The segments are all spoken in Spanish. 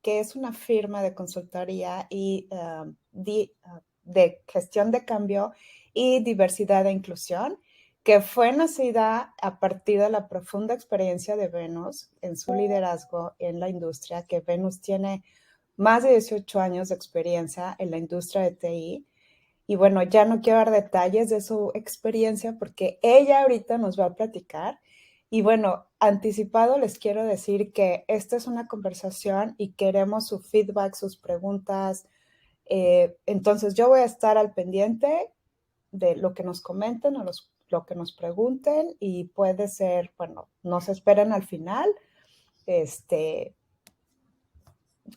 que es una firma de consultoría y de gestión de cambio y diversidad e inclusión, que fue nacida a partir de la profunda experiencia de Venus en su liderazgo en la industria, que Venus tiene más de 18 años de experiencia en la industria de TI. Y bueno, ya no quiero dar detalles de su experiencia porque ella ahorita nos va a platicar. Y bueno, anticipado les quiero decir que esta es una conversación y queremos su feedback, sus preguntas. Entonces yo voy a estar al pendiente de lo que nos comenten o lo que nos pregunten y puede ser, bueno, nos esperen al final. Este,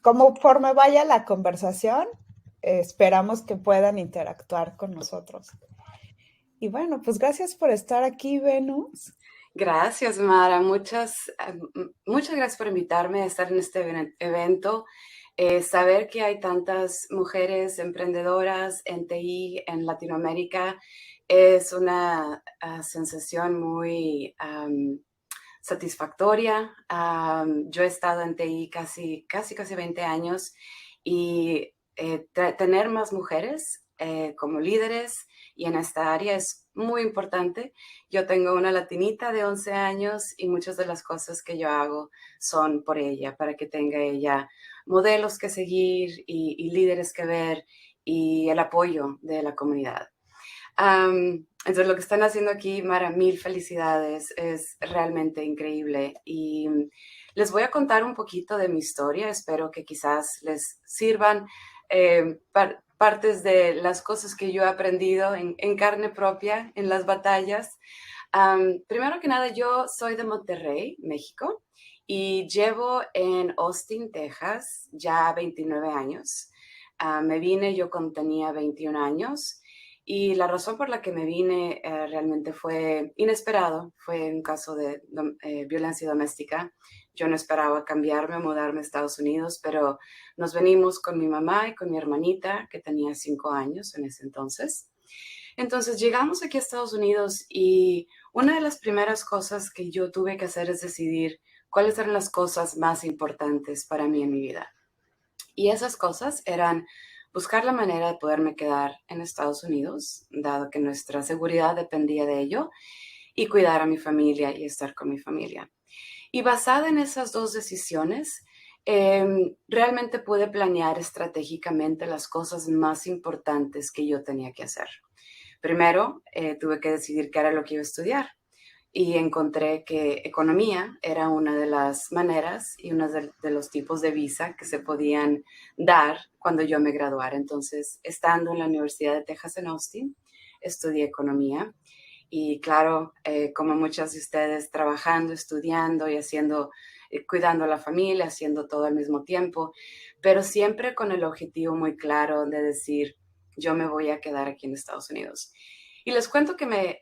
Conforme vaya la conversación, esperamos que puedan interactuar con nosotros. Y bueno, pues gracias por estar aquí, Venus. Gracias, Mara. Muchas gracias por invitarme a estar en este evento. Saber que hay tantas mujeres emprendedoras en TI en Latinoamérica es una sensación muy satisfactoria. Yo he estado en TI casi 20 años y tener más mujeres como líderes y en esta área es muy importante. Yo tengo una latinita de 11 años y muchas de las cosas que yo hago son por ella, para que tenga ella modelos que seguir y líderes que ver y el apoyo de la comunidad. Entonces, lo que están haciendo aquí, Mara, mil felicidades, es realmente increíble. Y les voy a contar un poquito de mi historia, espero que quizás les sirvan partes de las cosas que yo he aprendido en carne propia en las batallas. Primero que nada, yo soy de Monterrey, México, y llevo en Austin, Texas, ya 29 años. Me vine yo cuando tenía 21 años. Y la razón por la que me vine realmente fue inesperado, fue un caso de violencia doméstica. Yo no esperaba cambiarme o mudarme a Estados Unidos, pero nos venimos con mi mamá y con mi hermanita, que tenía 5 años en ese entonces. Entonces llegamos aquí a Estados Unidos y una de las primeras cosas que yo tuve que hacer es decidir cuáles eran las cosas más importantes para mí en mi vida. Y esas cosas eran buscar la manera de poderme quedar en Estados Unidos, dado que nuestra seguridad dependía de ello, y cuidar a mi familia y estar con mi familia. Y basada en esas dos decisiones, realmente pude planear estratégicamente las cosas más importantes que yo tenía que hacer. Primero, tuve que decidir qué era lo que iba a estudiar y encontré que economía era una de las maneras y uno de los tipos de visa que se podían dar cuando yo me graduara. Entonces, estando en la Universidad de Texas en Austin, estudié economía y claro, como muchas de ustedes, trabajando, estudiando y haciendo, cuidando a la familia, haciendo todo al mismo tiempo, pero siempre con el objetivo muy claro de decir, yo me voy a quedar aquí en Estados Unidos. Y les cuento que me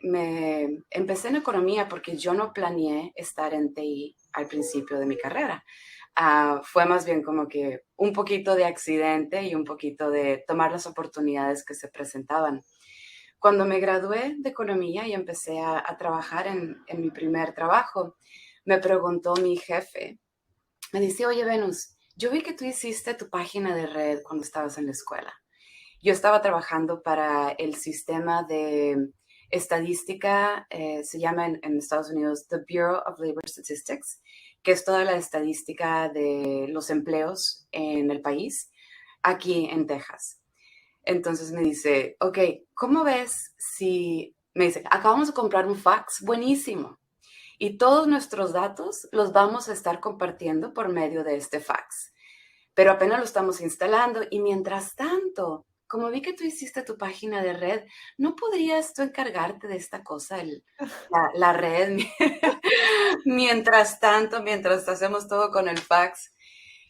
empecé en economía porque yo no planeé estar en TI al principio de mi carrera. Fue más bien como que un poquito de accidente y un poquito de tomar las oportunidades que se presentaban. Cuando me gradué de economía y empecé a trabajar en mi primer trabajo, me preguntó mi jefe, me dice, oye, Venus, yo vi que tú hiciste tu página de red cuando estabas en la escuela. Yo estaba trabajando para el sistema de estadística, se llama en Estados Unidos The Bureau of Labor Statistics, que es toda la estadística de los empleos en el país, aquí en Texas. Entonces me dice, ok, ¿cómo ves si, me dice, acabamos de comprar un fax buenísimo y todos nuestros datos los vamos a estar compartiendo por medio de este fax, pero apenas lo estamos instalando y mientras tanto, como vi que tú hiciste tu página de red, ¿no podrías tú encargarte de esta cosa, la red? Mientras tanto, mientras hacemos todo con el fax.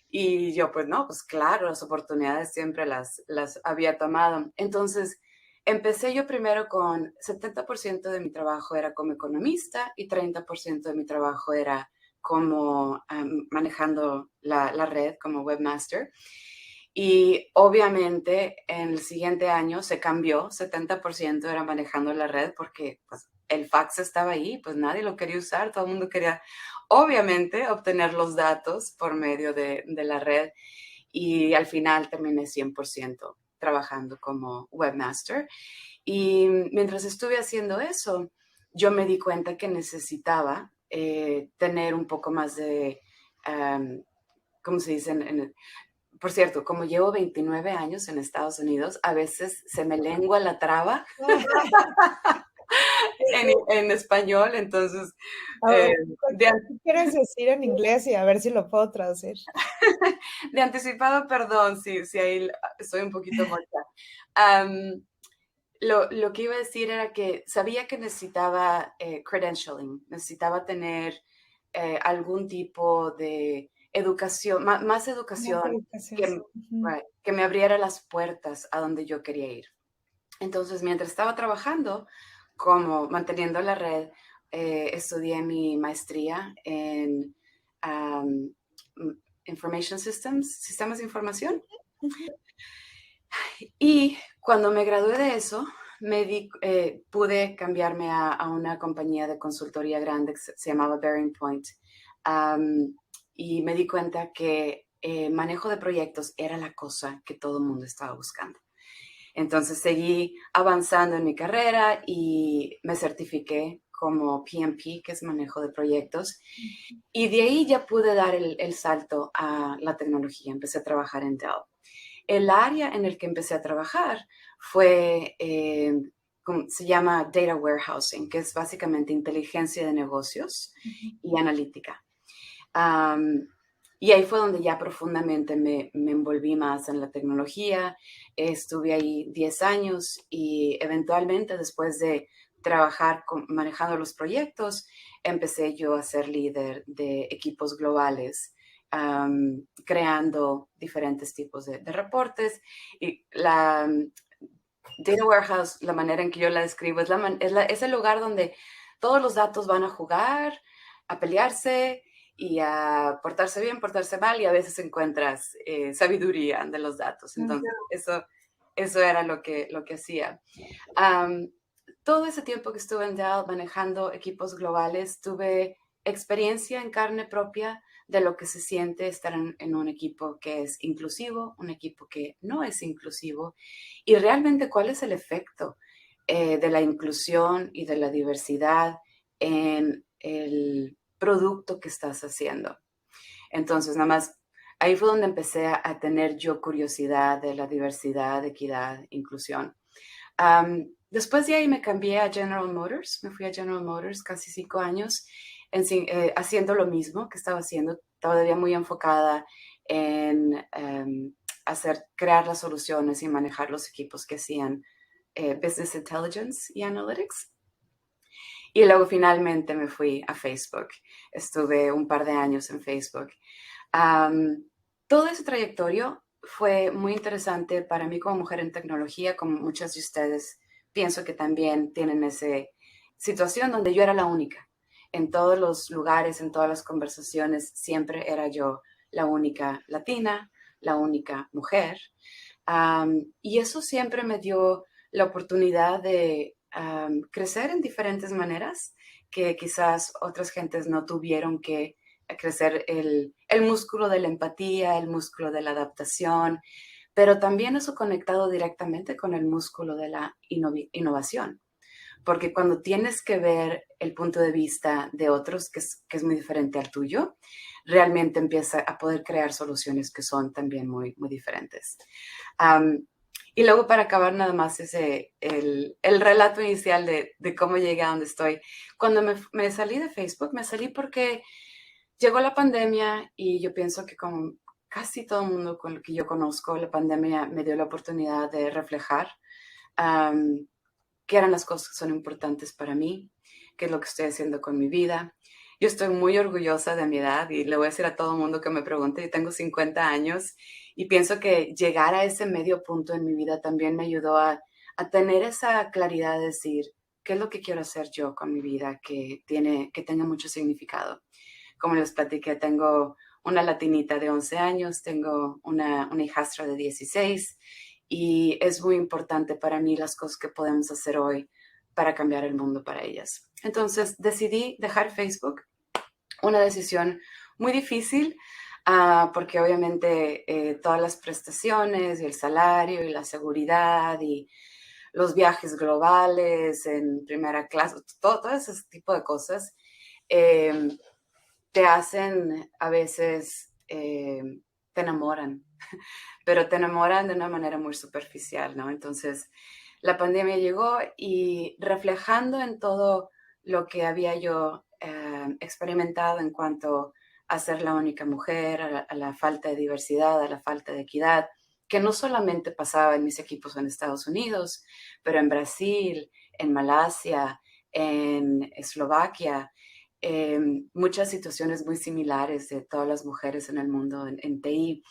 Y yo, pues no, pues claro, las oportunidades siempre las había tomado. Entonces, empecé yo primero con 70% de mi trabajo era como economista y 30% de mi trabajo era como manejando la red como webmaster. Y obviamente en el siguiente año se cambió, 70% era manejando la red porque pues, el fax estaba ahí, pues nadie lo quería usar, todo el mundo quería obviamente obtener los datos por medio de la red y al final terminé 100% trabajando como webmaster. Y mientras estuve haciendo eso, yo me di cuenta que necesitaba tener un poco más de, ¿cómo se dice? Por cierto, como llevo 29 años en Estados Unidos, a veces se me lengua la traba en español, entonces, A ver, de, ¿qué quieres decir en inglés? Y a ver si lo puedo traducir. de anticipado, perdón, si ahí estoy un poquito muerta. Um, lo que iba a decir era que sabía que necesitaba credentialing, necesitaba tener algún tipo de educación, más Más educación educación. que, que me abriera las puertas a donde yo quería ir. Entonces, mientras estaba trabajando, como manteniendo la red, estudié mi maestría en um, Information Systems, sistemas de información. Y cuando me gradué de eso, pude cambiarme a una compañía de consultoría grande que se llamaba Bearing Point. Y me di cuenta que manejo de proyectos era la cosa que todo el mundo estaba buscando. Entonces seguí avanzando en mi carrera y me certifiqué como PMP, que es manejo de proyectos. Y de ahí ya pude dar el salto a la tecnología. Empecé a trabajar en Dell. El área en el que empecé a trabajar fue, se llama Data Warehousing, que es básicamente inteligencia de negocios y analítica. Y ahí fue donde ya profundamente me envolví más en la tecnología. Estuve ahí 10 años y eventualmente después de trabajar manejando los proyectos, empecé yo a ser líder de equipos globales, creando diferentes tipos de reportes. Y la Data Warehouse, la manera en que yo la describo, es el lugar donde todos los datos van a jugar, a pelearse y a portarse bien, portarse mal, y a veces encuentras sabiduría de los datos. Entonces, eso era lo que hacía. Todo ese tiempo que estuve en Dell manejando equipos globales, tuve experiencia en carne propia de lo que se siente estar en un equipo que es inclusivo, un equipo que no es inclusivo, y realmente cuál es el efecto de la inclusión y de la diversidad en el producto que estás haciendo. Entonces, nada más, ahí fue donde empecé a tener yo curiosidad de la diversidad, equidad, inclusión. Después de ahí me cambié a General Motors, me fui a General Motors casi 5 años haciendo lo mismo que estaba haciendo, todavía muy enfocada en crear las soluciones y manejar los equipos que hacían Business Intelligence y Analytics. Y luego finalmente me fui a Facebook. Estuve un par de años en Facebook. Todo ese trayectorio fue muy interesante para mí como mujer en tecnología, como muchas de ustedes pienso que también tienen esa situación donde yo era la única. En todos los lugares, en todas las conversaciones, siempre era yo la única latina, la única mujer. Y eso siempre me dio la oportunidad de crecer en diferentes maneras que quizás otras gentes no tuvieron que crecer el músculo de la empatía, el músculo de la adaptación, pero también eso conectado directamente con el músculo de la innovación. Porque cuando tienes que ver el punto de vista de otros, que es muy diferente al tuyo, realmente empieza a poder crear soluciones que son también muy, muy diferentes. Y luego para acabar nada más el relato inicial de cómo llegué a donde estoy. Cuando me salí de Facebook, me salí porque llegó la pandemia y yo pienso que como casi todo el mundo con el que yo conozco, la pandemia me dio la oportunidad de reflejar qué eran las cosas que son importantes para mí, qué es lo que estoy haciendo con mi vida. Yo estoy muy orgullosa de mi edad y le voy a decir a todo el mundo que me pregunte, yo tengo 50 años y pienso que llegar a ese medio punto en mi vida también me ayudó a tener esa claridad de decir qué es lo que quiero hacer yo con mi vida que tenga mucho significado. Como les platiqué, tengo una latinita de 11 años, tengo una hijastra de 16 y es muy importante para mí las cosas que podemos hacer hoy para cambiar el mundo para ellas. Entonces decidí dejar Facebook una decisión muy difícil, porque obviamente todas las prestaciones y el salario y la seguridad y los viajes globales en primera clase, todo ese tipo de cosas, te hacen a veces, te enamoran, pero te enamoran de una manera muy superficial, ¿no? Entonces, la pandemia llegó y reflejando en todo lo que había yo experimentado en cuanto a ser la única mujer, a la falta de diversidad, a la falta de equidad, que no solamente pasaba en mis equipos en Estados Unidos, pero en Brasil, en Malasia, en Eslovaquia, muchas situaciones muy similares de todas las mujeres en el mundo en TI.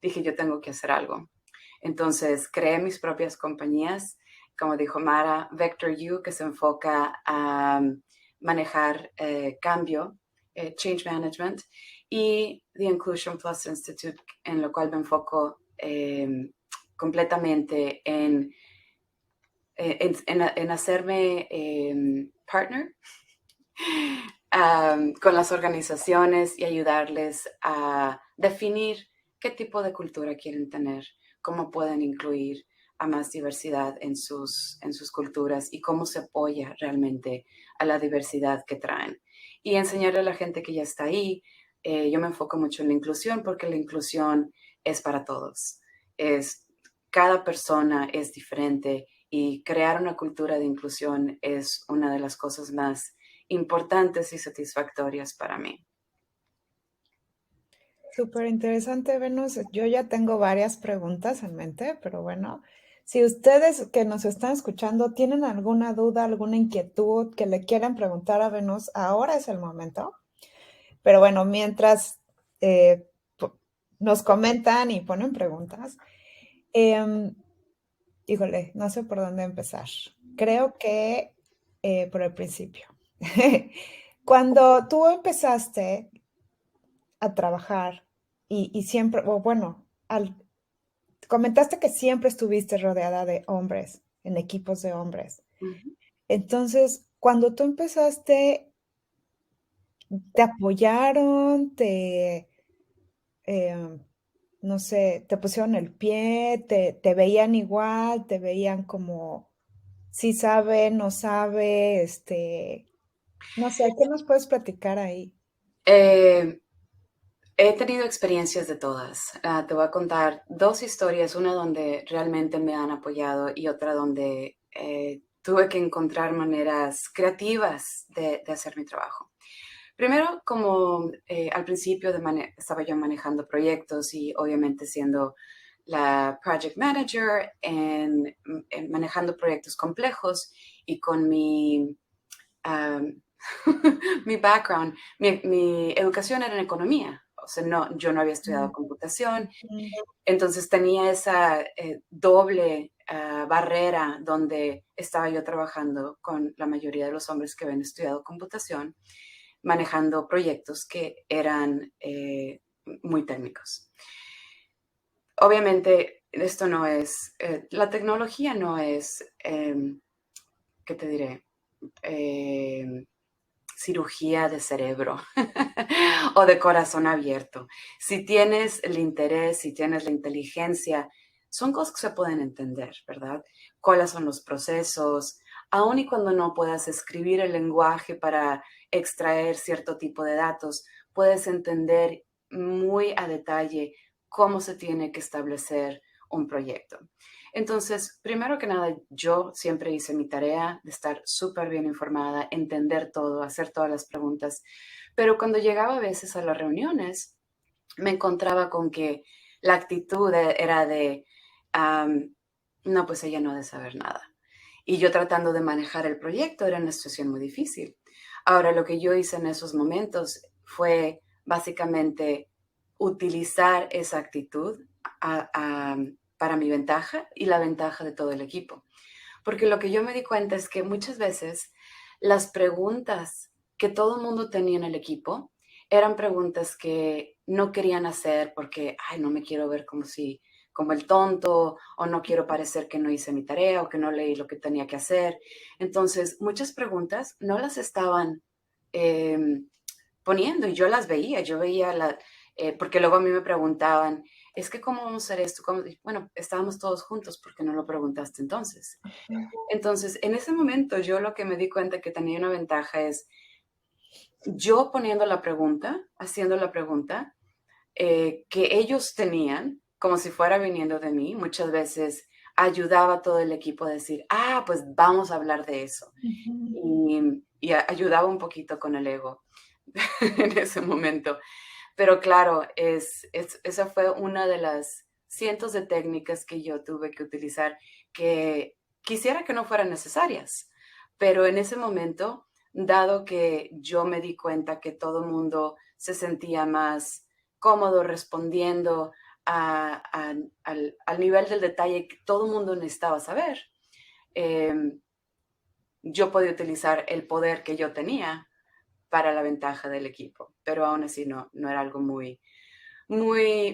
Dije, yo tengo que hacer algo. Entonces, creé mis propias compañías, como dijo Mara, Vector U, que se enfoca a manejar cambio, change management, y The Inclusion Plus Institute, en lo cual me enfoco completamente en hacerme partner con las organizaciones y ayudarles a definir qué tipo de cultura quieren tener, cómo pueden incluir a más diversidad en sus culturas y cómo se apoya realmente a la diversidad que traen. Y enseñarle a la gente que ya está ahí. Yo me enfoco mucho en la inclusión porque la inclusión es para todos. Cada persona es diferente y crear una cultura de inclusión es una de las cosas más importantes y satisfactorias para mí. Súper interesante, Venus. Yo ya tengo varias preguntas en mente, pero bueno, si ustedes que nos están escuchando tienen alguna duda, alguna inquietud que le quieran preguntar a Venus, ahora es el momento. Pero bueno, mientras eh, nos comentan y ponen preguntas, eh, híjole, no sé por dónde empezar. Creo que por el principio. Cuando tú empezaste a trabajar y siempre, o bueno, comentaste que siempre estuviste rodeada de hombres, en equipos de hombres. Uh-huh. Entonces, cuando tú empezaste, ¿te apoyaron? Eh, no sé, te pusieron el pie, te veían igual, te veían como, sí sabe, no sabe, no sé, ¿qué nos puedes platicar ahí? He tenido experiencias de todas. Te voy a contar dos historias, una donde realmente me han apoyado y otra donde tuve que encontrar maneras creativas de hacer mi trabajo. Primero, como al principio estaba yo manejando proyectos y obviamente siendo la project manager en manejando proyectos complejos y con um, mi background, mi educación era en economía. O sea, no, yo no había estudiado computación, Mm. entonces tenía esa doble barrera donde estaba yo trabajando con la mayoría de los hombres que habían estudiado computación, manejando proyectos que eran muy técnicos. Obviamente, esto no es, la tecnología no es, ¿qué te diré? Cirugía de cerebro o de corazón abierto. Si tienes el interés, si tienes la inteligencia, son cosas que se pueden entender, ¿verdad? ¿Cuáles son los procesos? Aun y cuando no puedas escribir el lenguaje para extraer cierto tipo de datos, puedes entender muy a detalle cómo se tiene que establecer un proyecto. Entonces, primero que nada, yo siempre hice mi tarea de estar súper bien informada, entender todo, hacer todas las preguntas, pero cuando llegaba a veces a las reuniones, me encontraba con que la actitud era de, no, pues ella no ha de saber nada. Y yo tratando de manejar el proyecto era una situación muy difícil. Ahora, lo que yo hice en esos momentos fue básicamente utilizar esa actitud para mi ventaja y la ventaja de todo el equipo. Porque lo que yo me di cuenta es que muchas veces las preguntas que todo el mundo tenía en el equipo eran preguntas que no querían hacer porque, ay, no me quiero ver como el tonto, o no quiero parecer que no hice mi tarea o que no leí lo que tenía que hacer. Entonces, muchas preguntas no las estaban eh, poniendo y yo las veía, porque luego a mí me preguntaban, es que ¿cómo vamos a hacer esto? Bueno, estábamos todos juntos, ¿por qué no lo preguntaste entonces? Entonces, en ese momento yo lo que me di cuenta que tenía una ventaja es yo poniendo la pregunta, haciendo la pregunta, que ellos tenían, como si fuera viniendo de mí, muchas veces ayudaba a todo el equipo a decir, pues vamos a hablar de eso. Ujú. Y ayudaba un poquito con el ego en ese momento. Pero claro, esa fue una de las cientos de técnicas que yo tuve que utilizar que quisiera que no fueran necesarias, pero en ese momento, dado que yo me di cuenta que todo el mundo se sentía más cómodo respondiendo al nivel del detalle que todo el mundo necesitaba saber, eh, yo podía utilizar el poder que yo tenía para la ventaja del equipo, pero aún así no era algo muy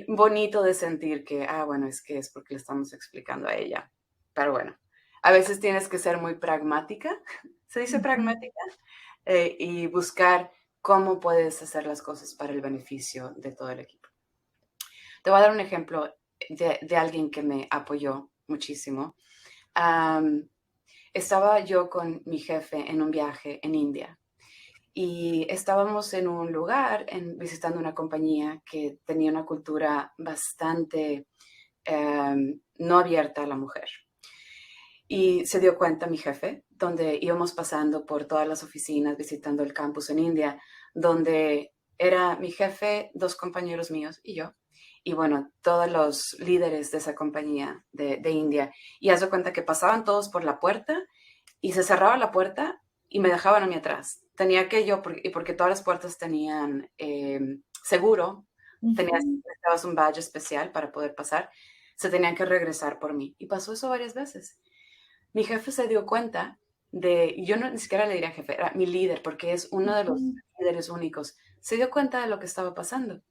bonito de sentir que, bueno, es que es porque le estamos explicando a ella. Pero bueno, a veces tienes que ser muy pragmática, se dice Ujú. pragmática, y buscar cómo puedes hacer las cosas para el beneficio de todo el equipo. Te voy a dar un ejemplo de alguien que me apoyó muchísimo. Um, Estaba yo con mi jefe en un viaje en India y estábamos en un lugar visitando una compañía que tenía una cultura bastante no abierta a la mujer. Y se dio cuenta mi jefe, donde íbamos pasando por todas las oficinas, visitando el campus en India, donde era mi jefe, dos compañeros míos y yo. Y bueno, todos los líderes de esa compañía de India. Y haz de cuenta que pasaban todos por la puerta y se cerraba la puerta y me dejaban a mí atrás. Tenía que yo, porque todas las puertas tenían seguro, Ujú. necesitabas un badge especial para poder pasar, se tenían que regresar por mí. Y pasó eso varias veces. Mi jefe se dio cuenta yo no, ni siquiera le diría jefe, era mi líder, porque es uno de los Ujú. líderes únicos. Se dio cuenta de lo que estaba pasando.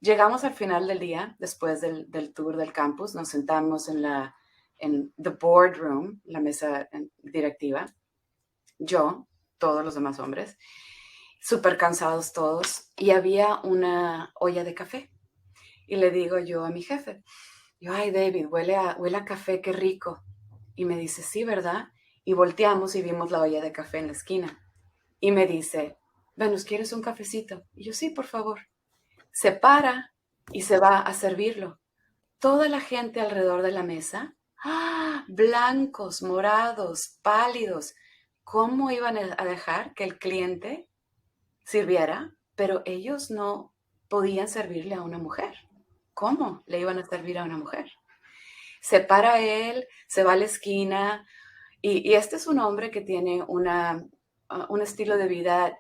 Llegamos al final del día, después del tour del campus, nos sentamos en the boardroom, la mesa directiva, yo, todos los demás hombres, súper cansados todos, y había una olla de café. Y le digo yo a mi jefe, ay David, huele a café, qué rico. Y me dice, sí, ¿verdad? Y volteamos y vimos la olla de café en la esquina. Y me dice, Venus, ¿quieres un cafecito? Y yo, sí, por favor. Se para y se va a servirlo. Toda la gente alrededor de la mesa, blancos, morados, pálidos. ¿Cómo iban a dejar que el cliente sirviera? Pero ellos no podían servirle a una mujer. ¿Cómo le iban a servir a una mujer? Se para él, se va a la esquina, y este es un hombre que tiene un estilo de vida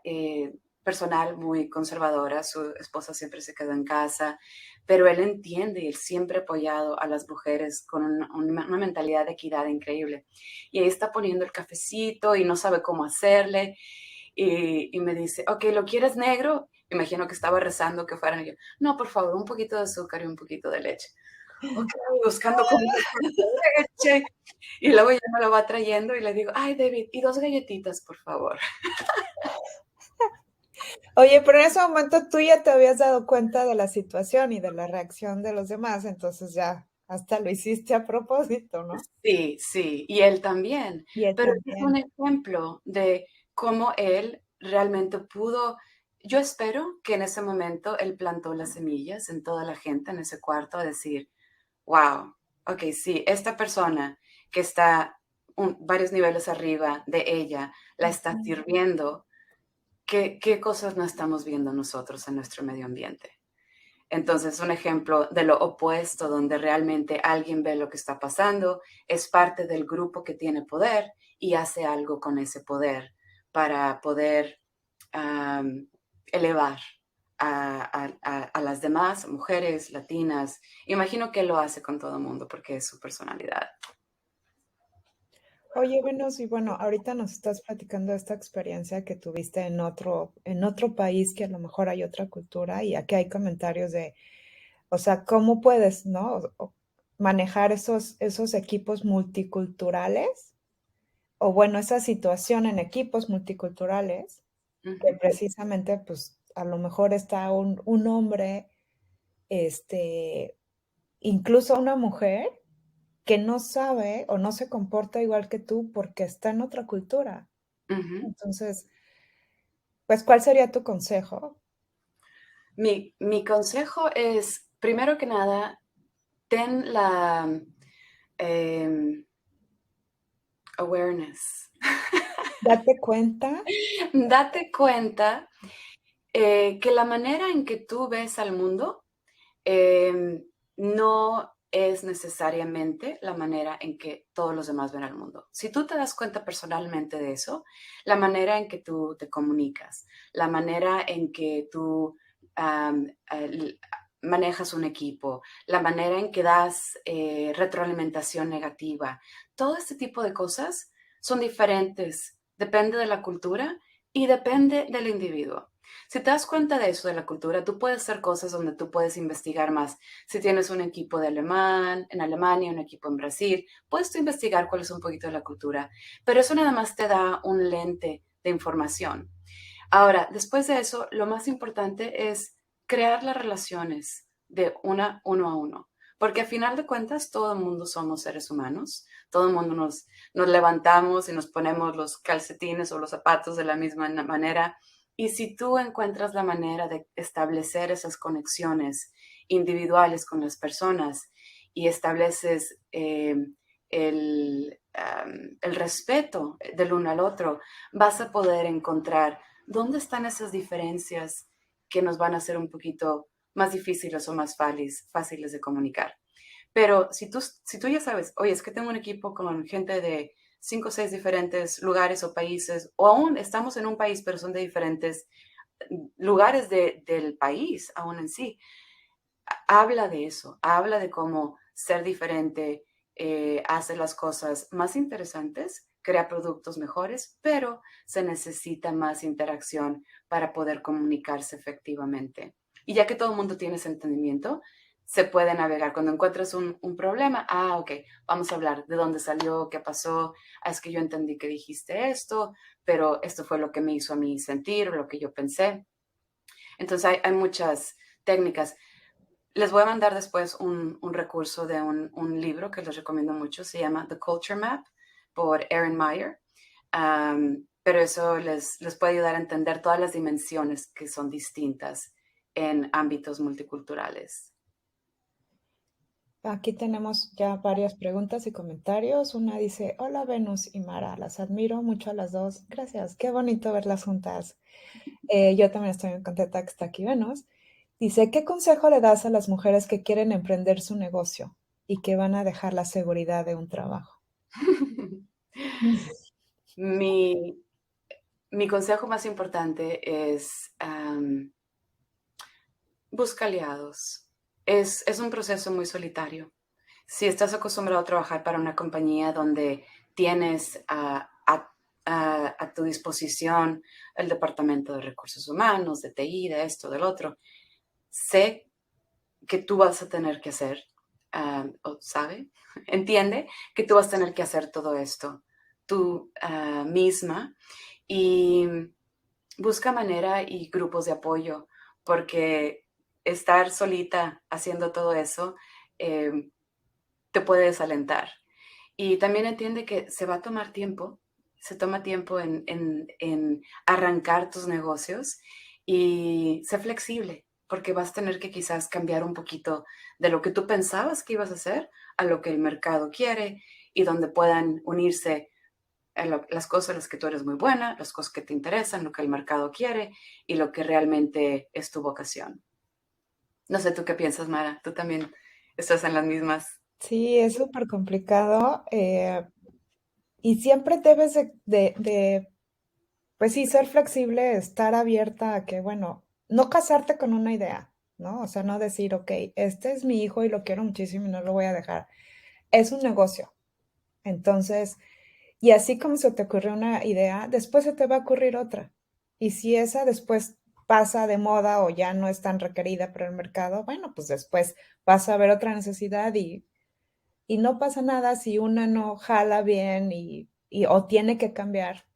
personal muy conservadora. Su esposa siempre se quedó en casa, pero él entiende y él siempre ha apoyado a las mujeres con una mentalidad de equidad increíble. Y ahí está poniendo el cafecito y no sabe cómo hacerle. Y me dice, ok, ¿lo quieres negro? Imagino que estaba rezando que fueran. Y yo, no, por favor, un poquito de azúcar y un poquito de leche. Ok, buscando como leche. Y luego ya me lo va trayendo y le digo, ay, David, y dos galletitas, por favor. Oye, pero en ese momento tú ya te habías dado cuenta de la situación y de la reacción de los demás, entonces ya hasta lo hiciste a propósito, ¿no? Sí, sí, y él también. Y él Pero es un también. ejemplo de cómo él realmente pudo. Yo espero que en ese momento él plantó las semillas en toda la gente en ese cuarto a decir, wow, ok, sí, esta persona que está varios niveles arriba de ella, la está Ujú. sirviendo. ¿Qué cosas no estamos viendo nosotros en nuestro medio ambiente? Entonces, un ejemplo de lo opuesto, donde realmente alguien ve lo que está pasando, es parte del grupo que tiene poder y hace algo con ese poder para poder elevar a las demás mujeres latinas. Imagino que lo hace con todo el mundo porque es su personalidad. Oye, Venus, y bueno, ahorita nos estás platicando de esta experiencia que tuviste en otro país que a lo mejor hay otra cultura y aquí hay comentarios de, o sea, ¿cómo puedes, no? Manejar esos equipos multiculturales o bueno, esa situación en equipos multiculturales que Ujú. precisamente, pues, a lo mejor está un hombre, incluso una mujer, que no sabe o no se comporta igual que tú porque está en otra cultura. Ujú. Entonces, pues, ¿cuál sería tu consejo? Mi consejo es, primero que nada, ten la em, awareness. Date cuenta. Date cuenta que la manera en que tú ves al mundo no es necesariamente la manera en que todos los demás ven al mundo. Si tú te das cuenta personalmente de eso, la manera en que tú te comunicas, la manera en que tú manejas un equipo, la manera en que das retroalimentación negativa, todo este tipo de cosas son diferentes, depende de la cultura y depende del individuo. Si te das cuenta de eso, de la cultura, tú puedes hacer cosas donde tú puedes investigar más. Si tienes un equipo de en Alemania, un equipo en Brasil, puedes tú investigar cuál es un poquito de la cultura, pero eso nada más te da un lente de información. Ahora, después de eso, lo más importante es crear las relaciones de uno a uno, porque a final de cuentas todo el mundo somos seres humanos, todo el mundo nos levantamos y nos ponemos los calcetines o los zapatos de la misma manera, y si tú encuentras la manera de establecer esas conexiones individuales con las personas y estableces el respeto del uno al otro, vas a poder encontrar dónde están esas diferencias que nos van a hacer un poquito más difíciles o más fáciles de comunicar. Pero si tú ya sabes, oye, es que tengo un equipo con gente de 5 o 6 diferentes lugares o países, o aún estamos en un país, pero son de diferentes lugares del país, aún en sí, habla de eso, habla de cómo ser diferente hace las cosas más interesantes, crea productos mejores, pero se necesita más interacción para poder comunicarse efectivamente. Y ya que todo el mundo tiene ese entendimiento, se puede navegar. Cuando encuentras un problema, ok, vamos a hablar de dónde salió, qué pasó, es que yo entendí que dijiste esto, pero esto fue lo que me hizo a mí sentir, lo que yo pensé. Entonces hay muchas técnicas. Les voy a mandar después un recurso de un libro que les recomiendo mucho, se llama The Culture Map por Erin Meyer, pero eso les puede ayudar a entender todas las dimensiones que son distintas en ámbitos multiculturales. Aquí tenemos ya varias preguntas y comentarios. Una dice, hola Venus y Mara, las admiro mucho a las dos. Gracias, qué bonito verlas juntas. Yo también estoy muy contenta que está aquí Venus. Dice, ¿qué consejo le das a las mujeres que quieren emprender su negocio y que van a dejar la seguridad de un trabajo? mi, mi consejo más importante es busca aliados. Es un proceso muy solitario. Si estás acostumbrado a trabajar para una compañía donde tienes a tu disposición el departamento de recursos humanos, de TI, de esto, del otro, sé que tú vas a tener que hacer, o sabe, entiende que tú vas a tener que hacer todo esto tú misma y busca manera y grupos de apoyo, porque estar solita haciendo todo eso eh, te puede desalentar. Y también entiende que se va a tomar tiempo, se toma tiempo en arrancar tus negocios y sé flexible, porque vas a tener que quizás cambiar un poquito de lo que tú pensabas que ibas a hacer a lo que el mercado quiere y donde puedan unirse las cosas en las que tú eres muy buena, las cosas que te interesan, lo que el mercado quiere y lo que realmente es tu vocación. No sé tú qué piensas, Mara, tú también estás en las mismas. Sí, es súper complicado y siempre debes pues sí, ser flexible, estar abierta a que, bueno, no casarte con una idea, ¿no? O sea, no decir, ok, este es mi hijo y lo quiero muchísimo y no lo voy a dejar. Es un negocio. Entonces, y así como se te ocurrió una idea, después se te va a ocurrir otra. Y si esa después pasa de moda o ya no es tan requerida por el mercado, bueno, pues después vas a ver otra necesidad y no pasa nada si una no jala bien o tiene que cambiar.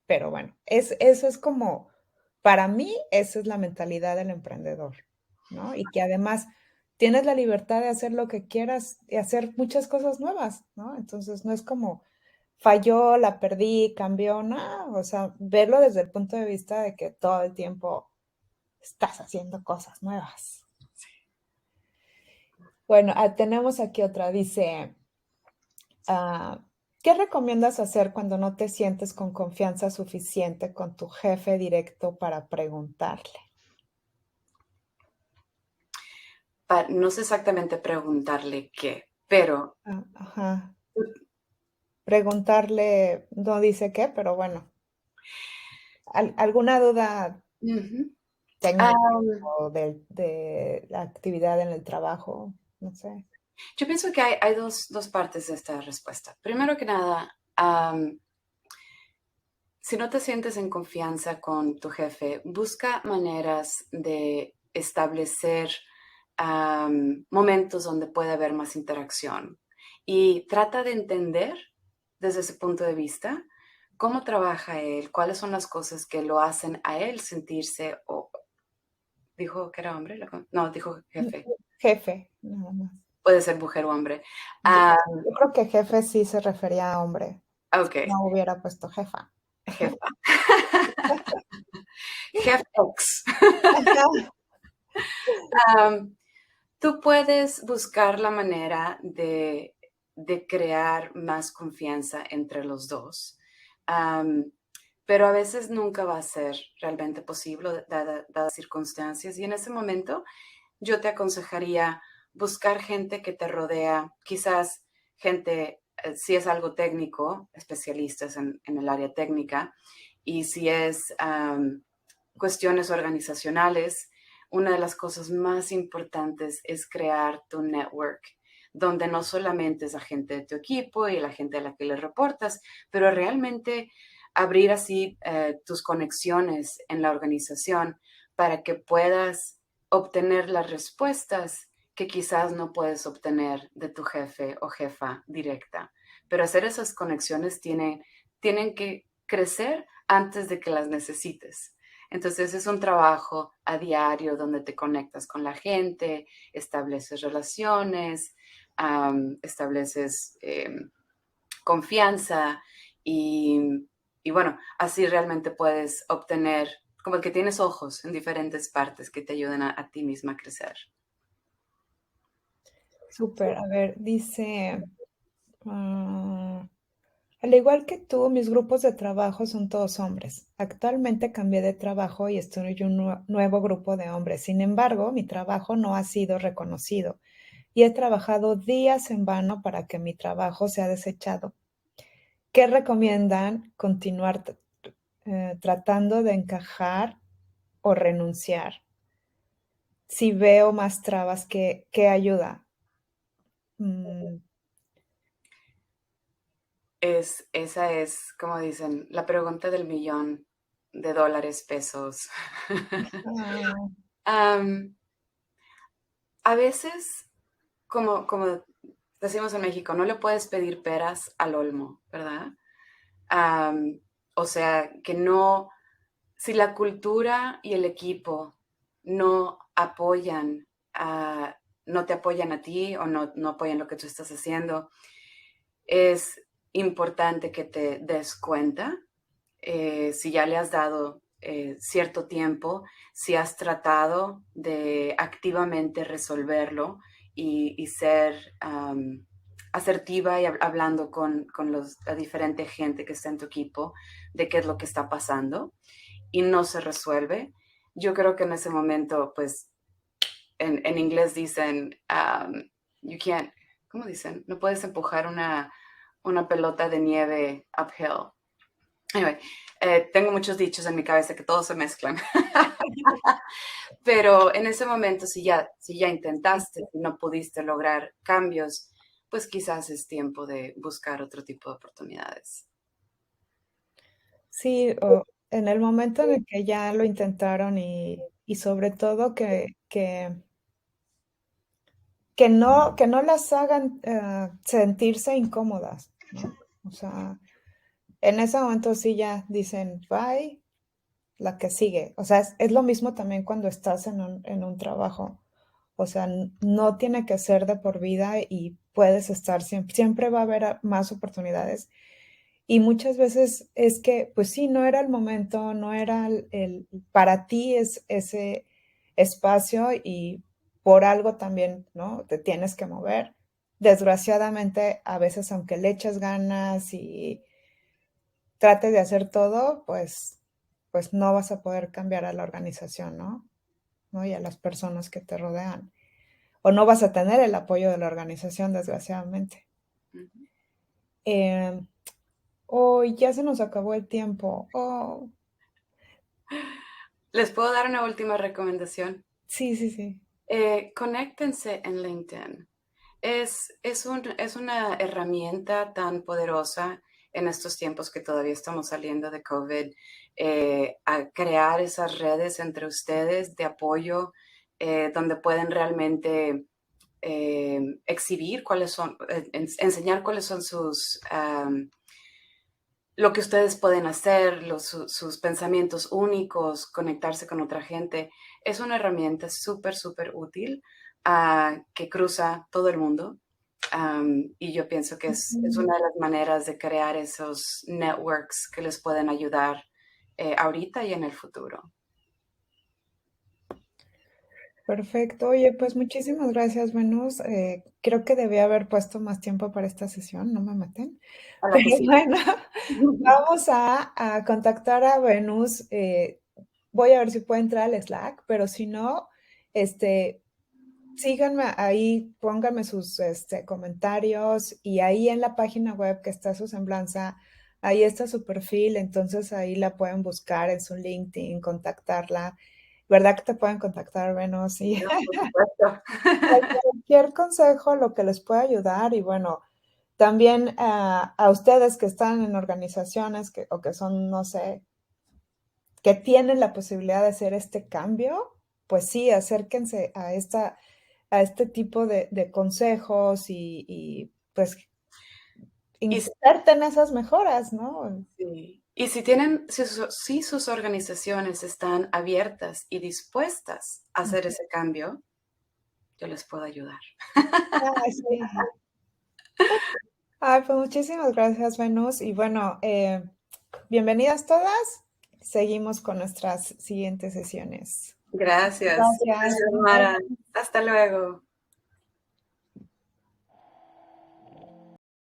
Pero bueno, eso es como para mí, esa es la mentalidad del emprendedor, ¿no? Y que además tienes la libertad de hacer lo que quieras y hacer muchas cosas nuevas, ¿no? Entonces, no es como falló, la perdí, cambió, no, o sea, verlo desde el punto de vista de que todo el tiempo estás haciendo cosas nuevas. Bueno, tenemos aquí otra, dice, ah, ¿qué recomiendas hacer cuando no te sientes con confianza suficiente con tu jefe directo para preguntarle? No sé exactamente preguntarle qué, pero Ajá. Preguntarle, no dice qué, pero bueno, alguna duda ujú. técnica Am, o de la actividad en el trabajo, no sé. yo pienso que hay dos partes de esta respuesta. Primero que nada, si no te sientes en confianza con tu jefe, busca maneras de establecer momentos donde pueda haber más interacción y trata de entender desde ese punto de vista cómo trabaja él, cuáles son las cosas que lo hacen a él sentirse, o dijo que era hombre, no, dijo jefe, Jefe, nada más. puede ser mujer o hombre. Yo, Ah, yo creo que jefe sí se refería a hombre. ok, No hubiera puesto jefa. jefa. Jefe X. Ajá. Am, Tú puedes buscar la manera de crear más confianza entre los dos, am, pero a veces nunca va a ser realmente posible dadas circunstancias. Y en ese momento yo te aconsejaría buscar gente que te rodea, quizás gente, si es algo técnico, especialistas en el área técnica, y si es cuestiones organizacionales, una de las cosas más importantes es crear tu network, donde no solamente es la gente de tu equipo y la gente a la que le reportas, pero realmente abrir así tus conexiones en la organización para que puedas obtener las respuestas que quizás no puedes obtener de tu jefe o jefa directa. Pero hacer esas conexiones tienen que crecer antes de que las necesites. Entonces es un trabajo a diario donde te conectas con la gente, estableces relaciones, estableces confianza y bueno, así realmente puedes obtener, como que tienes ojos en diferentes partes que te ayuden a ti misma a crecer. Súper. A ver, dice, al igual que tú, mis grupos de trabajo son todos hombres. Actualmente cambié de trabajo y estoy en un nuevo grupo de hombres. Sin embargo, mi trabajo no ha sido reconocido y he trabajado días en vano para que mi trabajo sea desechado. ¿Qué recomiendan? ¿Continuar tratando de encajar o renunciar? Si veo más trabas, ¿qué ayuda? Mm, Esa es, como dicen, la pregunta del millón de dólares, pesos. ah, Am, a veces, como decimos en México, no le puedes pedir peras al olmo, ¿verdad? Am, o sea, que no, si la cultura y el equipo no apoyan, no te apoyan a ti o no apoyan lo que tú estás haciendo, es importante que te des cuenta si ya le has dado cierto tiempo, si has tratado de activamente resolverlo y ser asertiva y hablando con la diferente gente que está en tu equipo de qué es lo que está pasando y no se resuelve. Yo creo que en ese momento, pues, en inglés dicen, you can't, ¿cómo dicen? No puedes empujar una pelota de nieve uphill. Anyway, tengo muchos dichos en mi cabeza que todos se mezclan. Pero en ese momento, si ya intentaste y no pudiste lograr cambios, pues quizás es tiempo de buscar otro tipo de oportunidades. sí, o en el momento en el que ya lo intentaron y sobre todo que no las hagan sentirse incómodas, ¿no? O sea, en ese momento sí ya dicen bye la que sigue. O sea, es lo mismo también cuando estás en un trabajo. O sea, no tiene que ser de por vida y puedes estar siempre, siempre va a haber más oportunidades. Y muchas veces es que, pues sí, no era el momento, no era para ti es ese espacio y por algo también, ¿no? Te tienes que mover. Desgraciadamente, a veces, aunque le eches ganas y trates de hacer todo, pues no vas a poder cambiar a la organización, ¿no? ¿No? Y a las personas que te rodean. O no vas a tener el apoyo de la organización, desgraciadamente. Ujú. Eh, oh, ya se nos acabó el tiempo. Oh, ¿Les puedo dar una última recomendación? sí, sí, sí. Conéctense en LinkedIn. Es una herramienta tan poderosa en estos tiempos que todavía estamos saliendo de COVID, a crear esas redes entre ustedes de apoyo, donde pueden realmente exhibir cuáles son, enseñar cuáles son lo que ustedes pueden hacer, sus pensamientos únicos, conectarse con otra gente. Es una herramienta súper, súper útil, que cruza todo el mundo. Y yo pienso que es Ujú. una de las maneras de crear esos networks que les pueden ayudar ahorita y en el futuro. Perfecto. Oye, pues muchísimas gracias, Venus. Creo que debí haber puesto más tiempo para esta sesión, no me maten. Hola que Pero sí. bueno, vamos a contactar a Venus. Voy a ver si puede entrar al Slack, pero si no, este, síganme ahí, pónganme sus comentarios y ahí en la página web que está su semblanza, ahí está su perfil, entonces ahí la pueden buscar en su LinkedIn, contactarla. ¿Verdad que te pueden contactar, Venus? Y No, por supuesto. cualquier consejo, lo que les pueda ayudar y bueno, también a ustedes que están en organizaciones o que son, no sé, que tienen la posibilidad de hacer este cambio, pues sí, acérquense a este tipo de consejos pues Y inserten esas mejoras, ¿no? sí. Y si sus organizaciones están abiertas y dispuestas a hacer ese cambio, yo les puedo ayudar. Ay, sí. Ay, pues muchísimas gracias, Venus. Y bueno, bienvenidas todas. Seguimos con nuestras siguientes sesiones. Gracias. Gracias. Gracias, Mara. Hasta luego.